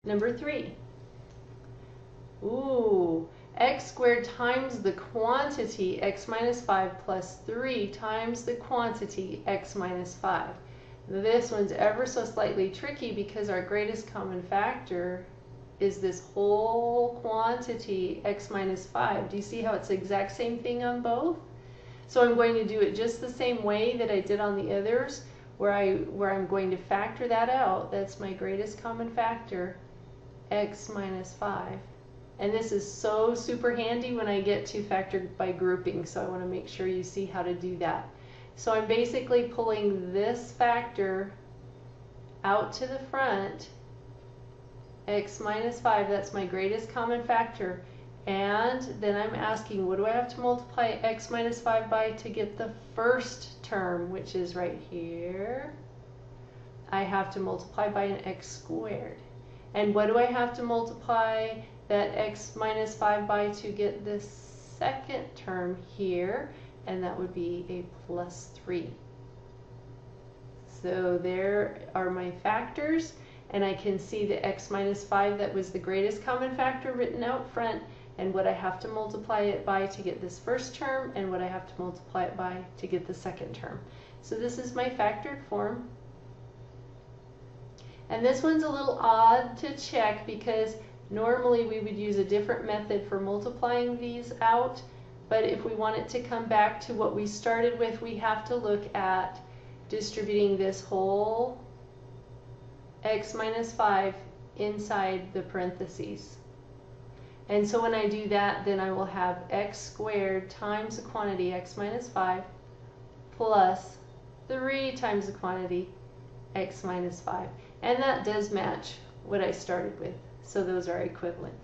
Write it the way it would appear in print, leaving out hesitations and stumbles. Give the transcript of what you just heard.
Number 3. X squared times the quantity x minus 5 plus 3 times the quantity x minus 5. This one's ever so slightly tricky because our greatest common factor is this whole quantity x minus 5. Do you see how it's the exact same thing on both? So I'm going to do it just the same way that I did on the others, where I'm going to factor that out. That's my greatest common factor, x minus 5. And this is so super handy when I get to factor by grouping, so I want to make sure you see how to do that. So I'm basically pulling this factor out to the front, x minus 5, that's my greatest common factor. And then I'm asking, what do I have to multiply x minus 5 by to get the first term, which is right here? I have to multiply by an x squared. And what do I have to multiply that x minus 5 by to get this second term here? And that would be a plus 3. So there are my factors, and I can see the x minus 5, that was the greatest common factor, written out front, and what I have to multiply it by to get this first term, and what I have to multiply it by to get the second term. So this is my factored form. And this one's a little odd to check because normally we would use a different method for multiplying these out, but if we want it to come back to what we started with, we have to look at distributing this whole x minus 5 inside the parentheses. And so when I do that, then I will have x squared times the quantity x minus 5 plus 3 times the quantity x minus 5. And that does match what I started with, so those are equivalent.